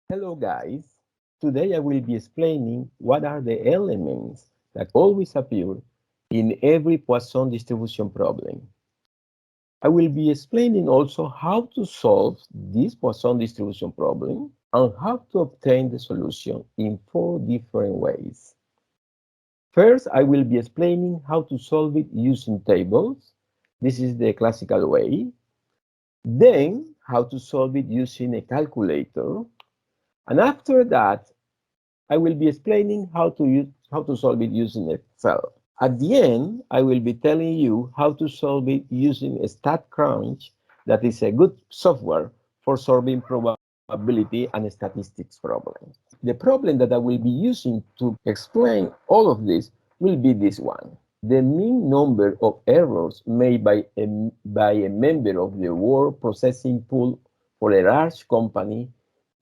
Hello guys, today I will be explaining what are the elements that always appear in every Poisson distribution problem. I will be explaining also how to solve this Poisson distribution problem and how to obtain the solution in 4 different ways. First, I will be explaining how to solve it using tables. This is the classical way. Then, how to solve it using a calculator. And after that, I will be explaining how to solve it using Excel. At the end, I will be telling you how to solve it using StatCrunch, that is a good software for solving probability and statistics problems. The problem that I will be using to explain all of this will be this one. The mean number of errors made by a member of the word processing pool for a large company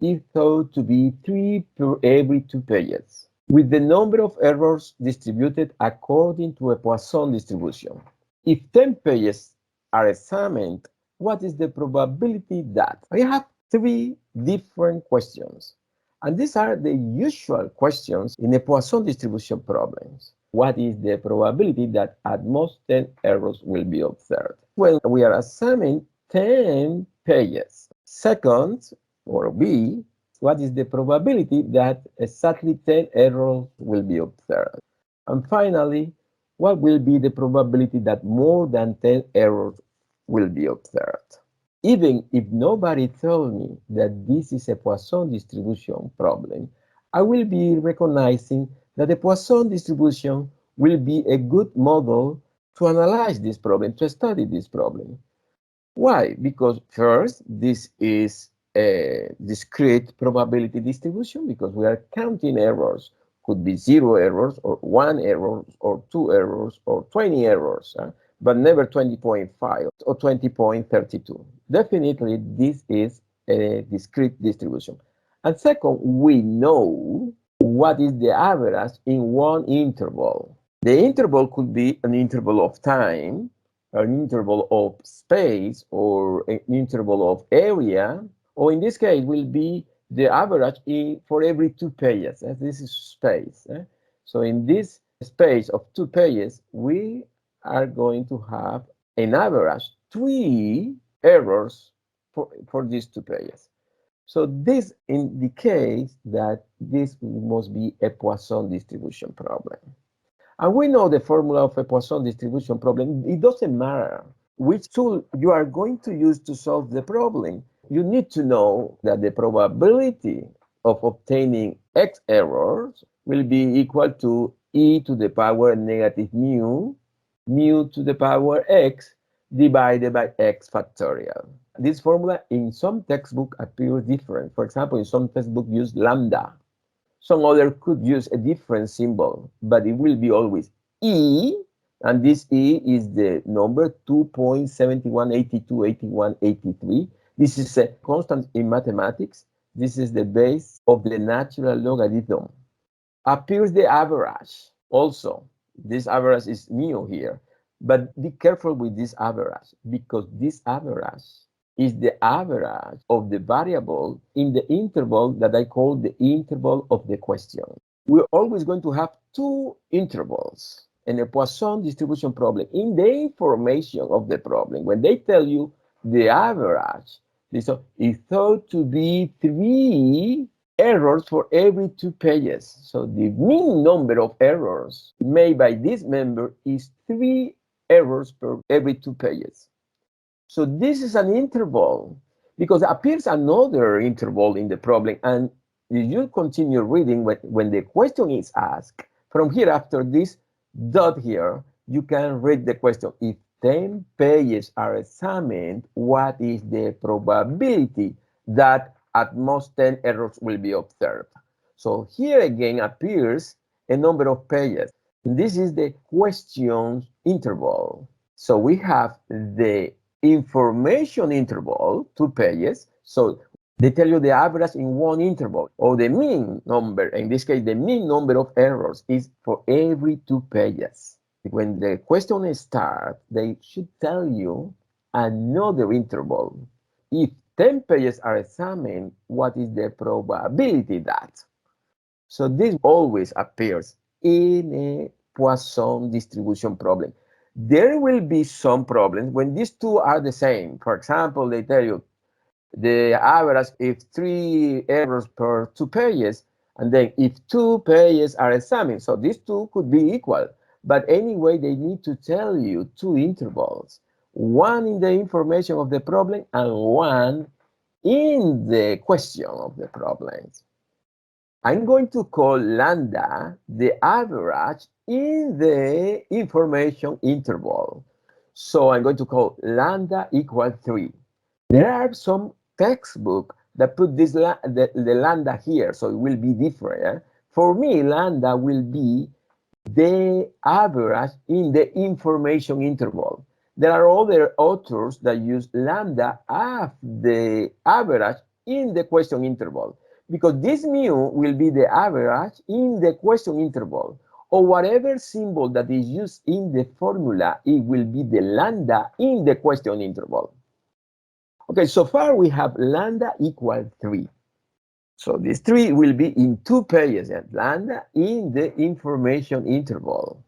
is thought to be 3 per every 2 pages, with the number of errors distributed according to a Poisson distribution. If 10 pages are examined, what is the probability that? I have 3 different questions, and these are the usual questions in a Poisson distribution problems. What is the probability that at most 10 errors will be observed? Well, we are assuming 10 pages. Second, or B, what is the probability that exactly 10 errors will be observed? And finally, what will be the probability that more than 10 errors will be observed? Even if nobody tells me that this is a Poisson distribution problem, I will be recognizing that the Poisson distribution will be a good model to analyze this problem, to study this problem. Why? Because first, this is a discrete probability distribution because we are counting errors. Could be 0 errors or 1 error or 2 errors or 20 errors, but never 20.5 or 20.32. Definitely, this is a discrete distribution. And second, we know what is the average in one interval. The interval could be an interval of time, an interval of space, or an interval of area, or in this case will be the average for every 2 pages. This is space. So in this space of 2 pages, we are going to have an average 3 errors for these 2 pages. So this indicates that this must be a Poisson distribution problem. And we know the formula of a Poisson distribution problem. It doesn't matter which tool you are going to use to solve the problem. You need to know that the probability of obtaining x errors will be equal to e to the power negative mu, mu to the power x, divided by x factorial. This formula in some textbook appears different. For example, in some textbook use lambda. Some other could use a different symbol, but it will be always E, and this E is the number 2.71828183. This is a constant in mathematics. This is the base of the natural logarithm. Appears the average also. This average is mu here, but be careful with this average because this average is the average of the variable in the interval that I call the interval of the question. We're always going to have 2 intervals in a Poisson distribution problem. In the information of the problem, when they tell you the average, is thought to be 3 errors for every 2 pages. So the mean number of errors made by this member is 3 errors per every 2 pages. So this is an interval because appears another interval in the problem. And if you continue reading when the question is asked, from here after this dot here, you can read the question. If 10 pages are examined, what is the probability that at most 10 errors will be observed? So here again appears a number of pages. This is the question interval. So we have the information interval, 2 pages. So they tell you the average in one interval, or the mean number. In this case, the mean number of errors is for every 2 pages. When the question starts, they should tell you another interval. If 10 pages are examined, what is the probability that? So this always appears in a Poisson distribution problem. There will be some problems when these two are the same. For example, they tell you the average if 3 errors per 2 pages, and then if 2 pages are examined, so these two could be equal. But anyway, they need to tell you 2 intervals, one in the information of the problem and one in the question of the problems. I'm going to call lambda the average in the information interval. So I'm going to call lambda equal 3. There are some textbooks that put this the lambda here, so it will be different. Eh? For me, lambda will be the average in the information interval. There are other authors that use lambda as the average in the question interval, because this mu will be the average in the question interval, or whatever symbol that is used in the formula, it will be the lambda in the question interval. Okay, so far we have lambda equal 3. So this 3 will be in 2 pages at lambda in the information interval.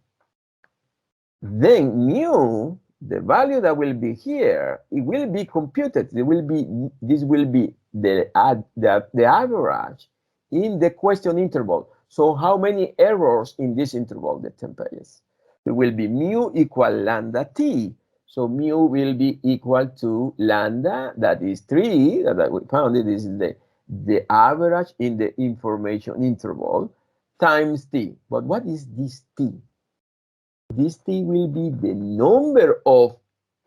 Then mu, the value that will be here, it will be computed. This will be the average in the question interval. So how many errors in this interval, the 10 pages? It will be mu equal lambda t. So mu will be equal to lambda, that is 3, that we found it. This is the average in the information interval times t. But what is this t? This t will be the number of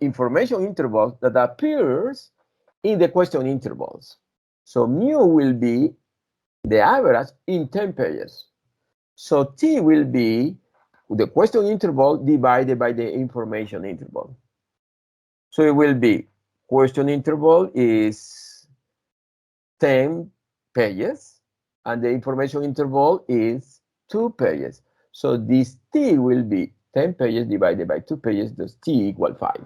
information intervals that appears in the question intervals. So mu will be the average in 10 pages. So t will be the question interval divided by the information interval. So it will be question interval is 10 pages, and the information interval is 2 pages. So this t will be 10 pages divided by 2 pages, thus t equal 5.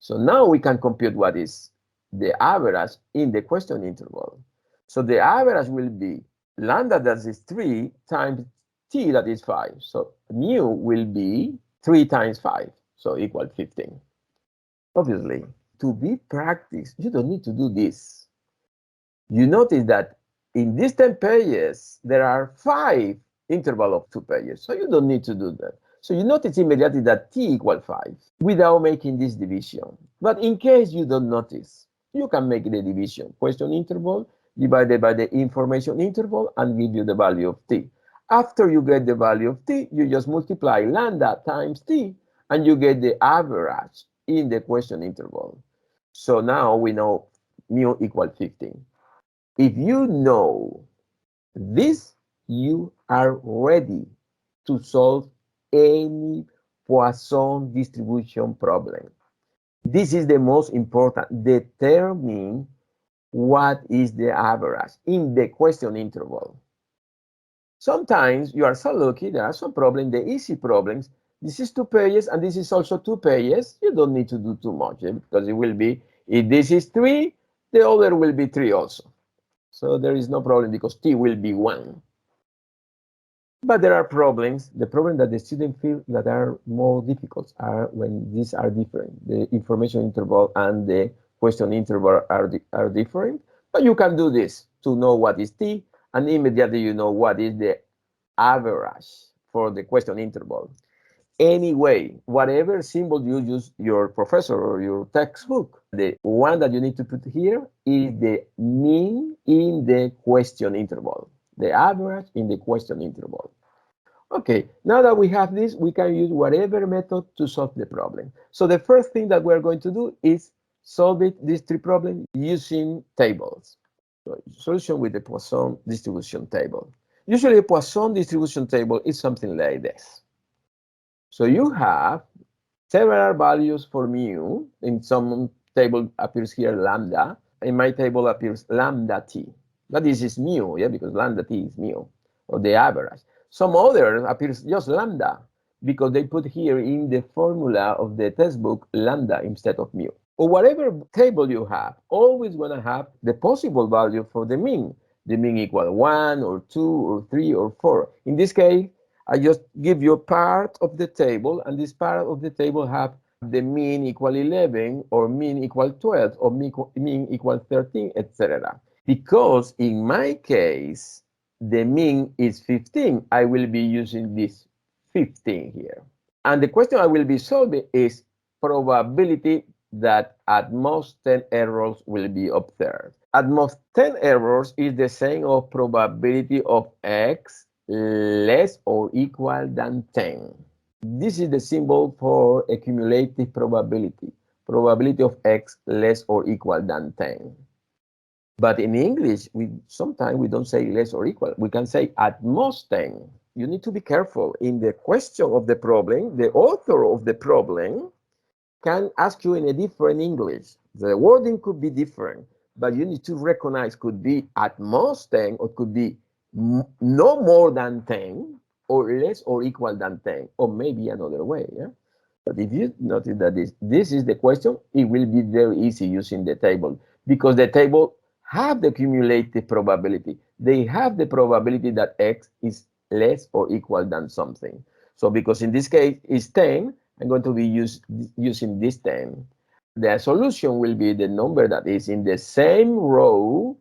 So now we can compute what is the average in the question interval. So the average will be lambda, that is 3, times t, that is 5. So mu will be 3 times 5, so equal 15. Obviously, to be practiced, you don't need to do this. You notice that in these 10 pages, there are 5 interval of 2 pages, so you don't need to do that. So you notice immediately that t equals 5 without making this division. But in case you don't notice, you can make the division. Question interval divided by the information interval and give you the value of t. After you get the value of t, you just multiply lambda times t, and you get the average in the question interval. So now we know mu equals 15. If you know this, you are ready to solve any Poisson distribution problem. This is the most important. Determine what is the average in the question interval. Sometimes you are so lucky, there are some problems, the easy problems. This is 2 pages and this is also 2 pages. You don't need to do too much, because it will be, if this is 3, the other will be 3 also. So there is no problem because t will be 1. But there are problems. The problem that the student feel that are more difficult are when these are different. The information interval and the question interval are different. But you can do this to know what is t, and immediately you know what is the average for the question interval. Anyway, whatever symbol you use your professor or your textbook, the one that you need to put here is the mean in the question interval, the average in the question interval. Okay, now that we have this, we can use whatever method to solve the problem. So the first thing that we're going to do is solve these 3 problems using tables. So solution with the Poisson distribution table. Usually a Poisson distribution table is something like this. So you have several values for mu. In some table appears here lambda. In my table appears lambda t. But this is mu, yeah, because lambda t is mu, or the average. Some others appears just lambda, because they put here in the formula of the textbook lambda instead of mu. or whatever table you have, always going to have the possible value for the mean. The mean equal 1 or 2 or 3 or 4. In this case, I just give you a part of the table, and this part of the table have the mean equal 11 or mean equal 12 or mean equal 13, etc. Because in my case, the mean is 15, I will be using this 15 here. And the question I will be solving is probability that at most 10 errors will be observed. At most 10 errors is the same of probability of x less or equal than 10. This is the symbol for a cumulative probability. Probability of x less or equal than 10. But in English, sometimes we don't say less or equal. We can say at most 10. You need to be careful. In the question of the problem, the author of the problem can ask you in a different English. The wording could be different, but you need to recognize could be at most 10 or could be no more than 10 or less or equal than 10, or maybe another way. Yeah? But if you notice that this is the question, it will be very easy using the table, because the table have the cumulative probability. They have the probability that x is less or equal than something. So because in this case it's 10, I'm going to be using this 10. The solution will be the number that is in the same row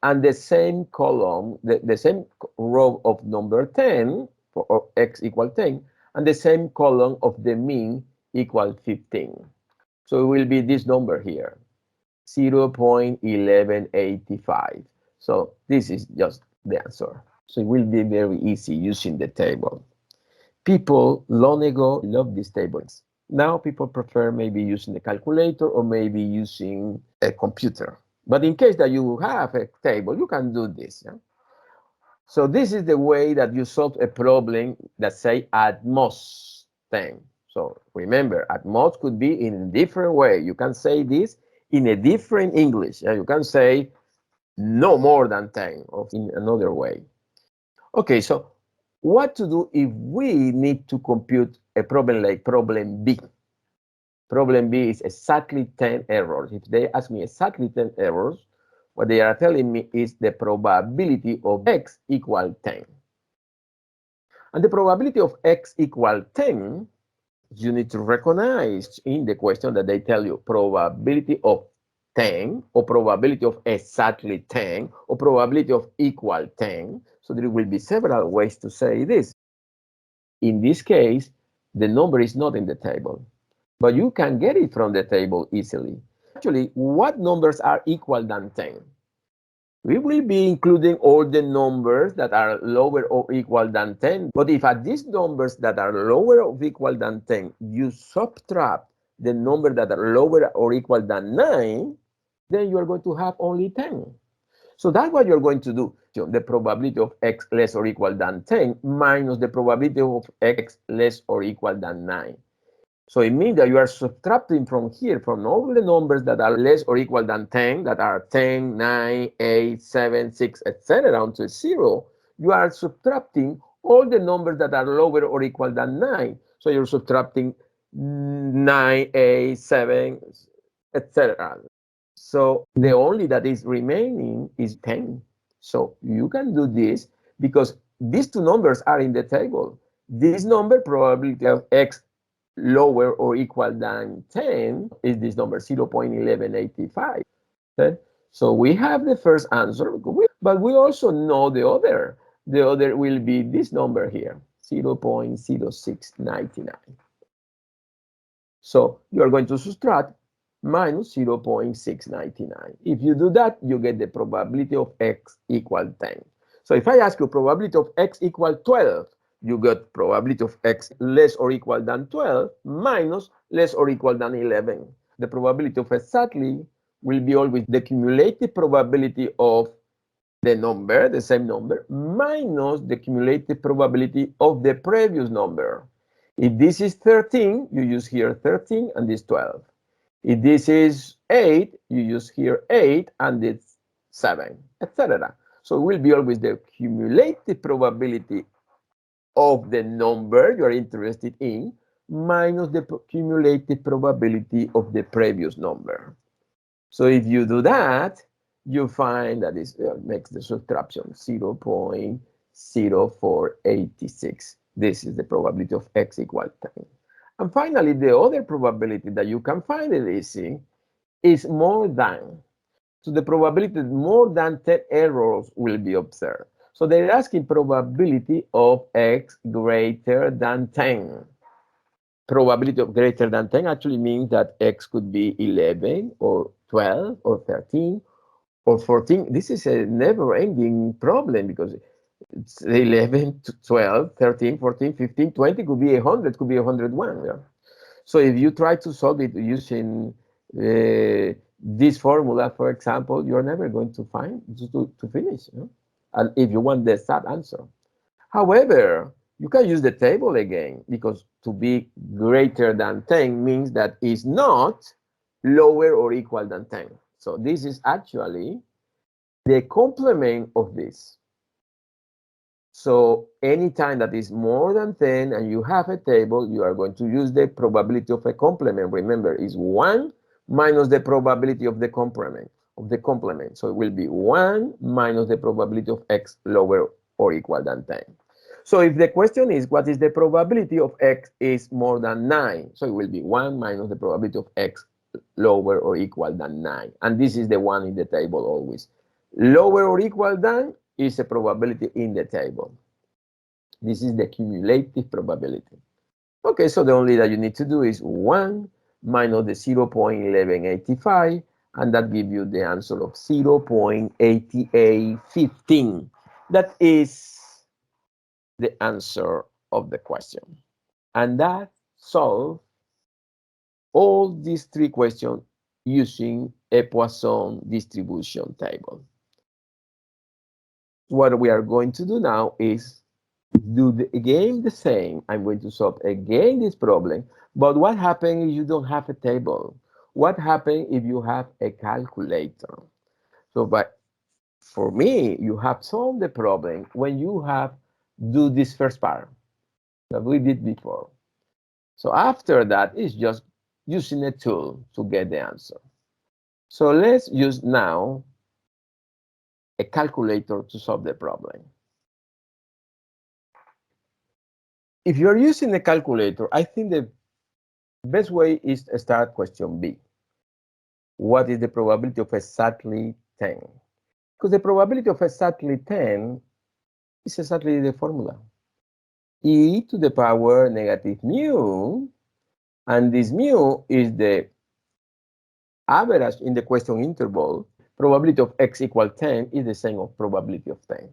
and the same column, the same row of number 10 for x equal 10, and the same column of the mean equal 15. So it will be this number here, 0.1185. So this is just the answer. So it will be very easy using the table. People long ago loved these tables. Now people prefer maybe using the calculator or maybe using a computer. But in case that you have a table, you can do this. Yeah? So this is the way that you solve a problem that say at most 10. So remember, at most could be in a different way. You can say this in a different English. You can say no more than 10 or in another way. Okay, so what to do if we need to compute a problem like problem B? Problem B is exactly 10 errors. If they ask me exactly 10 errors, what they are telling me is the probability of x equal 10. And the probability of x equal 10, you need to recognize in the question that they tell you probability of 10 or probability of exactly 10 or probability of equal 10. So there will be several ways to say this. In this case, the number is not in the table, but you can get it from the table easily. Actually, what numbers are equal than 10? We will be including all the numbers that are lower or equal than 10. But if at these numbers that are lower or equal than 10, you subtract the number that are lower or equal than 9, then you are going to have only 10. So that's what you're going to do. The probability of x less or equal than 10 minus the probability of x less or equal than 9. So it means that you are subtracting from here, from all the numbers that are less or equal than 10, that are 10, 9, 8, 7, 6, etc., until 0, you are subtracting all the numbers that are lower or equal than 9. So you're subtracting 9, 8, 7, etc. So the only that is remaining is 10. So you can do this because these two numbers are in the table. This number, probability of x lower or equal than 10, is this number, 0.1185. Okay? So we have the first answer, but we also know the other. The other will be this number here, 0.0699. So you are going to subtract minus 0.699. If you do that, you get the probability of x equal 10. So if I ask you probability of x equal 12, you get probability of x less or equal than 12 minus less or equal than 11. The probability of exactly will be always the cumulative probability of the number, the same number, minus the cumulative probability of the previous number. If this is 13, you use here 13 and this 12. If this is 8, you use here 8 and this 7, etc. So it will be always the cumulative probability of the number you are interested in minus the cumulative probability of the previous number. So if you do that, you find that it makes the subtraction 0.0486. This is the probability of x equal 10. And finally, the other probability that you can find it easy is more than. So the probability that more than 10 errors will be observed. So they're asking probability of x greater than 10. Probability of greater than 10 actually means that x could be 11 or 12 or 13 or 14. This is a never-ending problem because it's 11, 12, 13, 14, 15, 20, could be 100, could be 101. Yeah? So if you try to solve it using this formula, for example, you're never going to find to finish. You know? And if you want the exact answer. However, you can use the table again because to be greater than 10 means that it's not lower or equal than 10. So this is actually the complement of this. So anytime that is more than 10 and you have a table, you are going to use the probability of a complement. Remember, it's 1 minus the probability of the complement. So it will be 1 minus the probability of x lower or equal than 10. So if the question is what is the probability of x is more than 9, so it will be 1 minus the probability of x lower or equal than 9. And this is the one in the table always. Lower or equal than is a probability in the table. This is the cumulative probability. Okay, so the only that you need to do is 1 minus the 0.1185, and that gives you the answer of 0.8815. That is the answer of the question. And that solves all these three questions using a Poisson distribution table. What we are going to do now is do again the same. I'm going to solve again this problem. But what happens if you don't have a table? What happens if you have a calculator? So, but for me, you have solved the problem when you have do this first part that we did before. So after that, it's just using a tool to get the answer. So let's use now a calculator to solve the problem. If you're using a calculator, I think the best way is to start question B. What is the probability of exactly 10? Because the probability of exactly 10 is exactly the formula. E to the power negative mu, and this mu is the average in the question interval. Probability of x equal 10 is the same of probability of 10.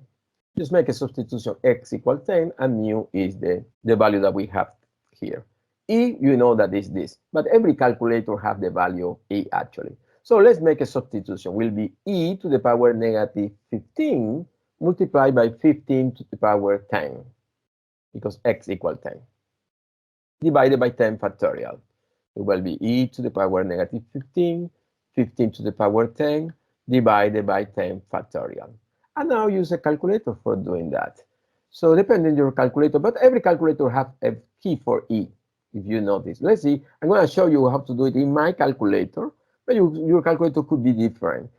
Just make a substitution, x equal 10, and mu is the value that we have here. E, you know that is this, but every calculator have the value E actually. So let's make a substitution. Will be E to the power negative 15 multiplied by 15 to the power 10, because x equal 10, divided by 10 factorial. It will be E to the power negative 15, 15 to the power 10, divided by 10 factorial. And now use a calculator for doing that. So depending on your calculator, but every calculator has a key for E, if you notice. Let's see, I'm going to show you how to do it in my calculator, but your calculator could be different.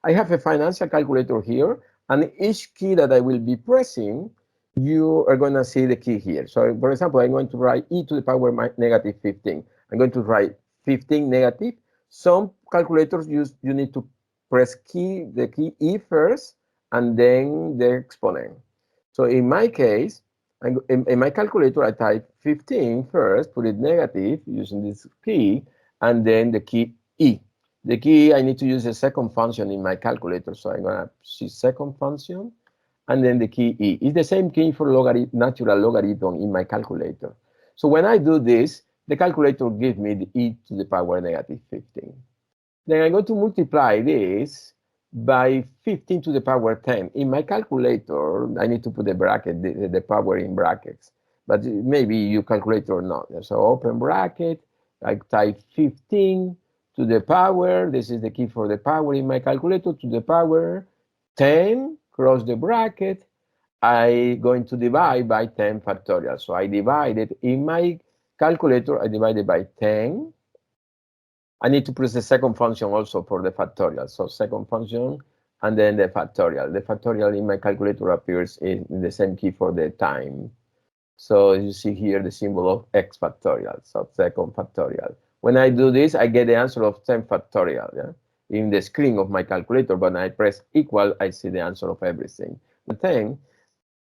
I have a financial calculator here, and each key that I will be pressing, you are going to see the key here. So for example, I'm going to write E to the power negative 15. I'm going to write 15 negative. Some calculators you need to press the key E first, and then the exponent. So in my case, in my calculator, I type 15 first, put it negative using this key, and then the key E. The key, I need to use a second function in my calculator. So I'm going to see second function, and then the key E. It's the same key for natural logarithm in my calculator. So when I do this, the calculator gives me the E to the power negative 15. Then I'm going to multiply this by 15 to the power 10. In my calculator, I need to put the bracket, the power in brackets, but maybe you calculate or not. So open bracket, I type 15 to the power, this is the key for the power in my calculator, to the power 10, cross the bracket, I'm going to divide by 10 factorial. So I divided in my calculator, I divide it by 10. I need to press the second function also for the factorial. So second function, and then the factorial. The factorial in my calculator appears in the same key for the time. So you see here the symbol of x factorial, so second factorial. When I do this, I get the answer of 10 factorial, yeah? In the screen of my calculator, but when I press equal, I see the answer of everything. The 10,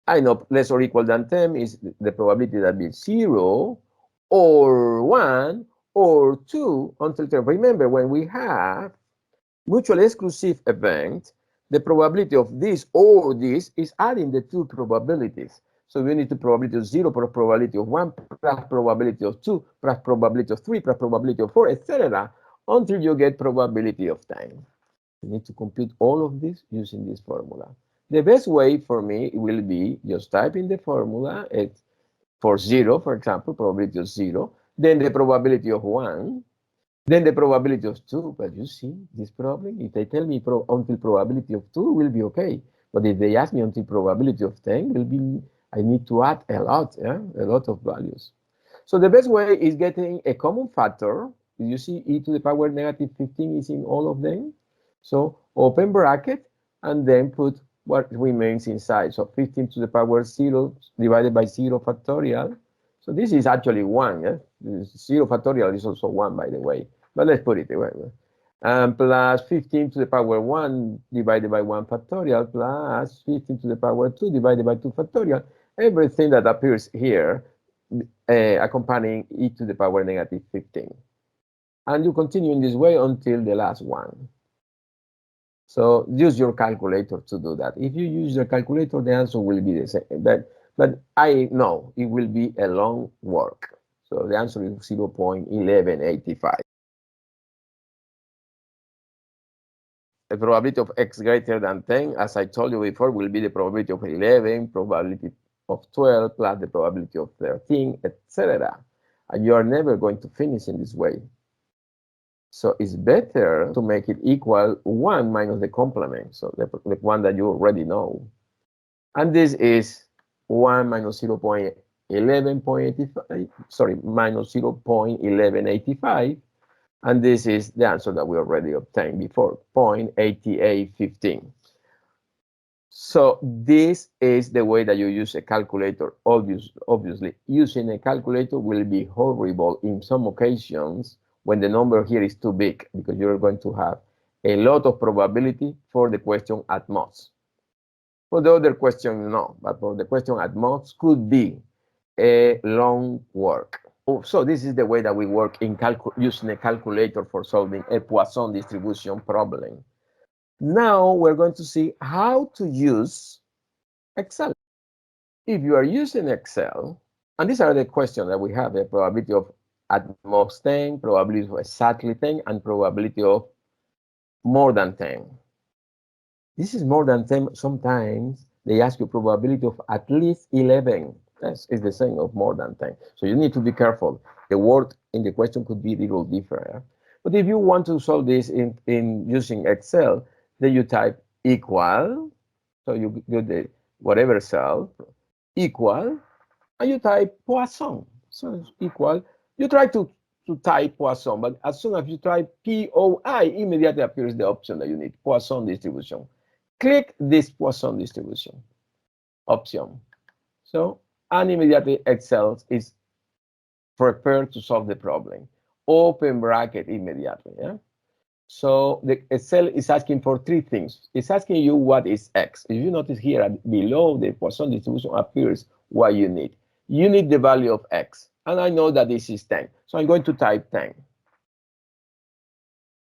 I know less or equal than 10 is the probability that be 0 or 1 or 2 until 10. Remember, when we have mutually exclusive event, the probability of this or this is adding the two probabilities. So we need the probability of 0 plus probability of 1 plus probability of 2 plus probability of 3 plus probability of 4, etc., until you get probability of 10. You need to compute all of this using this formula. The best way for me will be just type in the formula for 0, for example, probability of 0, then the probability of 1, then the probability of 2. But you see this problem, if they tell me until probability of 2 will be okay, but if they ask me until probability of 10 will be, I need to add a lot, yeah? A lot of values. So the best way is getting a common factor. You see e to the power negative 15 is in all of them. So open bracket and then put what remains inside. So 15 to the power 0 divided by 0 factorial. So this is actually 1. Yeah? 0 factorial is also 1, by the way. But let's put it away. Plus 15 to the power 1 divided by 1 factorial plus 15 to the power 2 divided by 2 factorial. Everything that appears here accompanying e to the power negative 15. And you continue in this way until the last one. So use your calculator to do that. If you use your calculator, the answer will be the same. But I know it will be a long work. So the answer is 0.1185. The probability of x greater than 10, as I told you before, will be the probability of 11, probability of 12, plus the probability of 13, etc. And you are never going to finish in this way. So it's better to make it equal 1 minus the complement, so the one that you already know. And this is 1 minus 0.1185, sorry, minus 0.1185. And this is the answer that we already obtained before, 0.8815. So this is the way that you use a calculator. Obviously, using a calculator will be horrible in some occasions when the number here is too big, because you're going to have a lot of probability for the question at most. For the other question, no, but for the question at most could be a long work. So this is the way that we work in using a calculator for solving a Poisson distribution problem. Now we're going to see how to use Excel. If you are using Excel, and these are the questions that we have, the probability of at most 10, probability of exactly 10, and probability of more than 10. This is more than 10. Sometimes they ask you probability of at least 11. That's is the same of more than 10. So you need to be careful. The word in the question could be a little different. Yeah? But if you want to solve this in using Excel, then you type equal. So you get the whatever cell, equal, and you type Poisson. So it's equal. You try to type Poisson, but as soon as you type POI, immediately appears the option that you need, Poisson distribution. Click this Poisson distribution option. So, and immediately Excel is prepared to solve the problem. Open bracket immediately. Yeah? So the Excel is asking for three things. It's asking you what is X. If you notice here below the Poisson distribution appears what you need. You need the value of X. And I know that this is 10. So I'm going to type 10.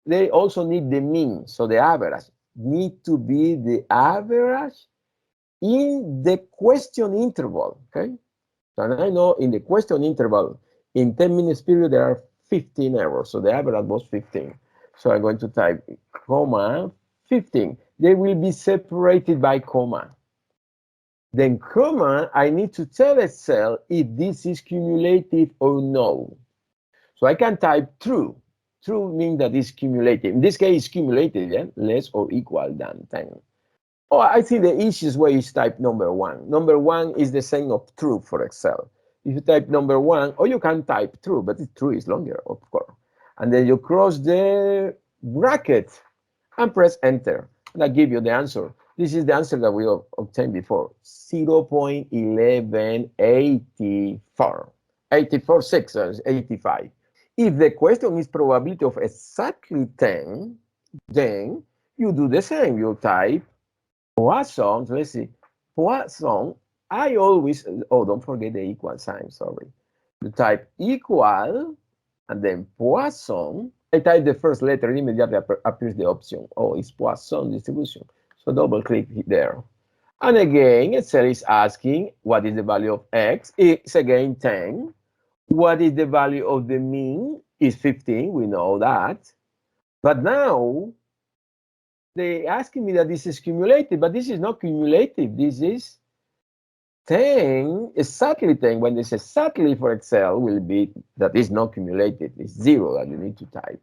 They also need the mean. So the average need to be the average in the question interval. Okay. And I know in the question interval, in 10 minutes period, there are 15 errors. So the average was 15. So I'm going to type comma 15. They will be separated by comma. Then comma, I need to tell Excel if this is cumulative or no. So I can type true. True means that it's cumulative. In this case, it's cumulative, yeah? Less or equal than 10. Oh, I think the easiest way is type number 1. Number 1 is the same of true for Excel. if you type number 1, or you can type true, but true is longer, of course. And then you cross the bracket and press enter. That gives you the answer. This is the answer that we obtained before, 0.1184. 84.6, 85. If the question is probability of exactly 10, then you do the same. You type Poisson, let's see, Poisson, I always, oh, don't forget the equal sign, sorry. You type equal, and then Poisson. I type the first letter, immediately appears the option. Oh, it's Poisson distribution. So double click there. And again, Excel is asking what is the value of x. It's again 10. What is the value of the mean? Is 15, we know that. But now, they're asking me that this is cumulative, but this is not cumulative. This is 10, exactly 10. When it's exactly for Excel, will be that is not cumulative. It's 0 that you need to type.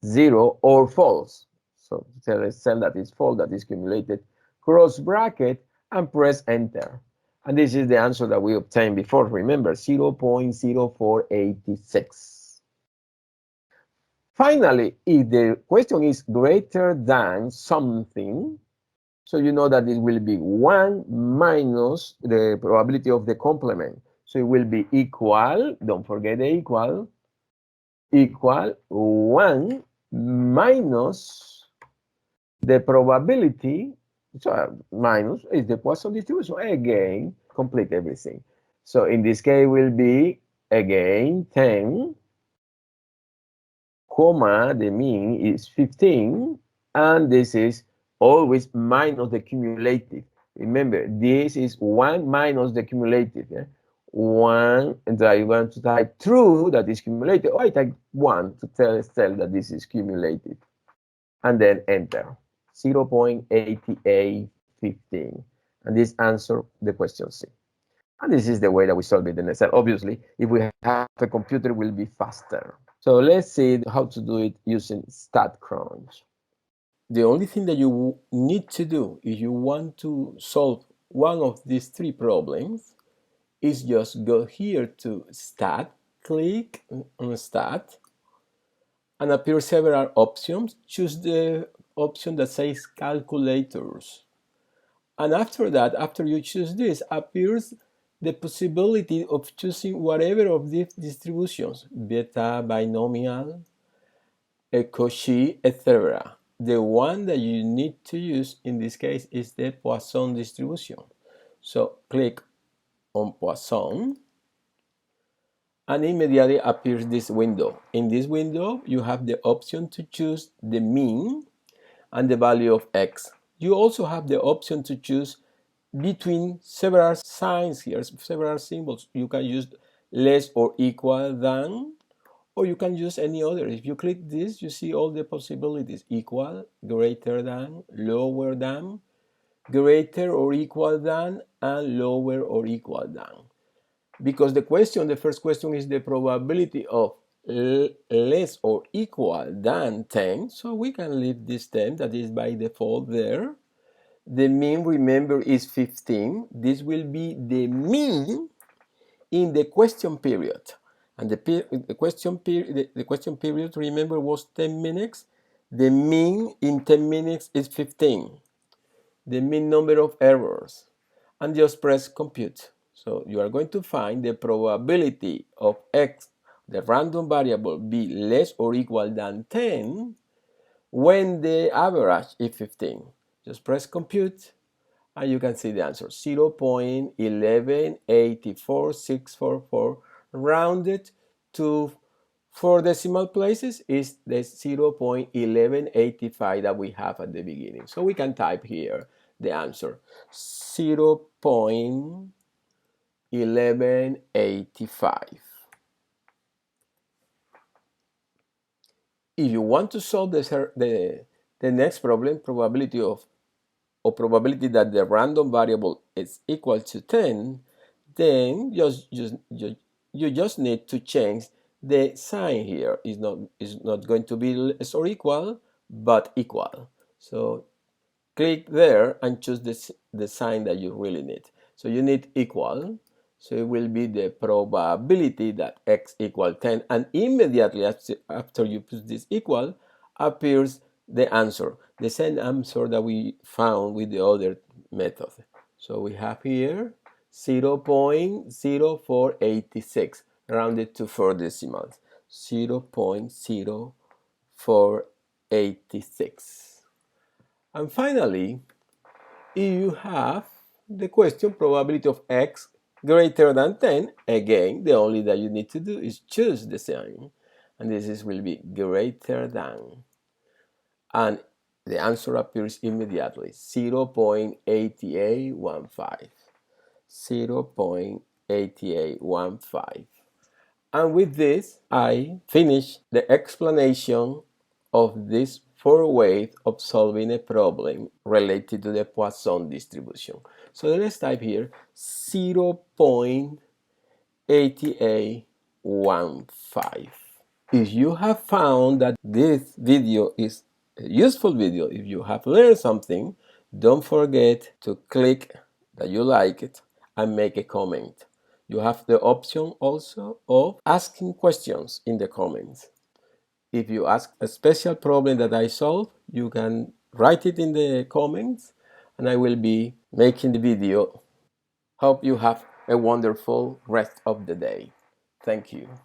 0 or false. So tell Excel that is false, that is cumulated. Cross bracket and press enter. And this is the answer that we obtained before. Remember, 0.0486. Finally, if the question is greater than something, so you know that it will be 1 minus the probability of the complement. So it will be equal, don't forget the equal 1 minus the probability, so minus is the Poisson distribution. Again, complete everything. So in this case will be, again, 10, comma, the mean is 15, and this is always minus the cumulative. Remember, this is 1 minus the cumulative. Yeah? 1, and I want to type true, that is cumulative. Oh, I type 1 to tell Excel that this is cumulative. And then enter. 0.8815. And this answers the question C. And this is the way that we solve it in Excel. Obviously, if we have a computer, it will be faster. So let's see how to do it using StatCrunch. The only thing that you need to do if you want to solve one of these 3 problems is just go here to Stat, click on Stat, and appear several options. Choose the option that says Calculators. And after that, after you choose this, appears the possibility of choosing whatever of these distributions, beta, binomial, Cauchy, etc. The one that you need to use in this case is the Poisson distribution. So click on Poisson, and immediately appears this window. In this window, you have the option to choose the mean and the value of x. You also have the option to choose between several signs here, several symbols. You can use less or equal than, or you can use any other. If you click this, you see all the possibilities: equal, greater than, lower than, greater or equal than, and lower or equal than. Because the first question is the probability of less or equal than 10, so we can leave this 10, that is by default there. The mean, remember, is 15. This will be the mean in the question period. And the question period, remember, was 10 minutes. The mean in 10 minutes is 15. The mean number of errors. And just press compute. So you are going to find the probability of x, the random variable, be less or equal than 10 when the average is 15. Just press compute, and you can see the answer, 0.1184644, rounded to 4 decimal places is the 0.1185 that we have at the beginning. So we can type here the answer, 0.1185. If you want to solve the next problem, probability that the random variable is equal to 10, then you just need to change the sign here. Is not going to be less or equal, but equal. So click there and choose the sign that you really need. So you need equal, So it will be the probability that x equals 10, and immediately after you put this equal appears the answer, the same answer that we found with the other method. So we have here 0.0486 rounded to 4 decimals, 0.0486. And finally, if you have the question probability of x greater than 10, again, the only that you need to do is choose the sign, and this will be greater than, and the answer appears immediately, 0.8815, 0.8815. And with this, I finish the explanation of this 4 ways of solving a problem related to the Poisson distribution. So let's type here 0.8815. If you have found that this video is a useful video, if you have learned something, don't forget to click that you like it and make a comment. You have the option also of asking questions in the comments. If you ask a special problem that I solve, you can write it in the comments and I will be making the video. Hope you have a wonderful rest of the day. Thank you.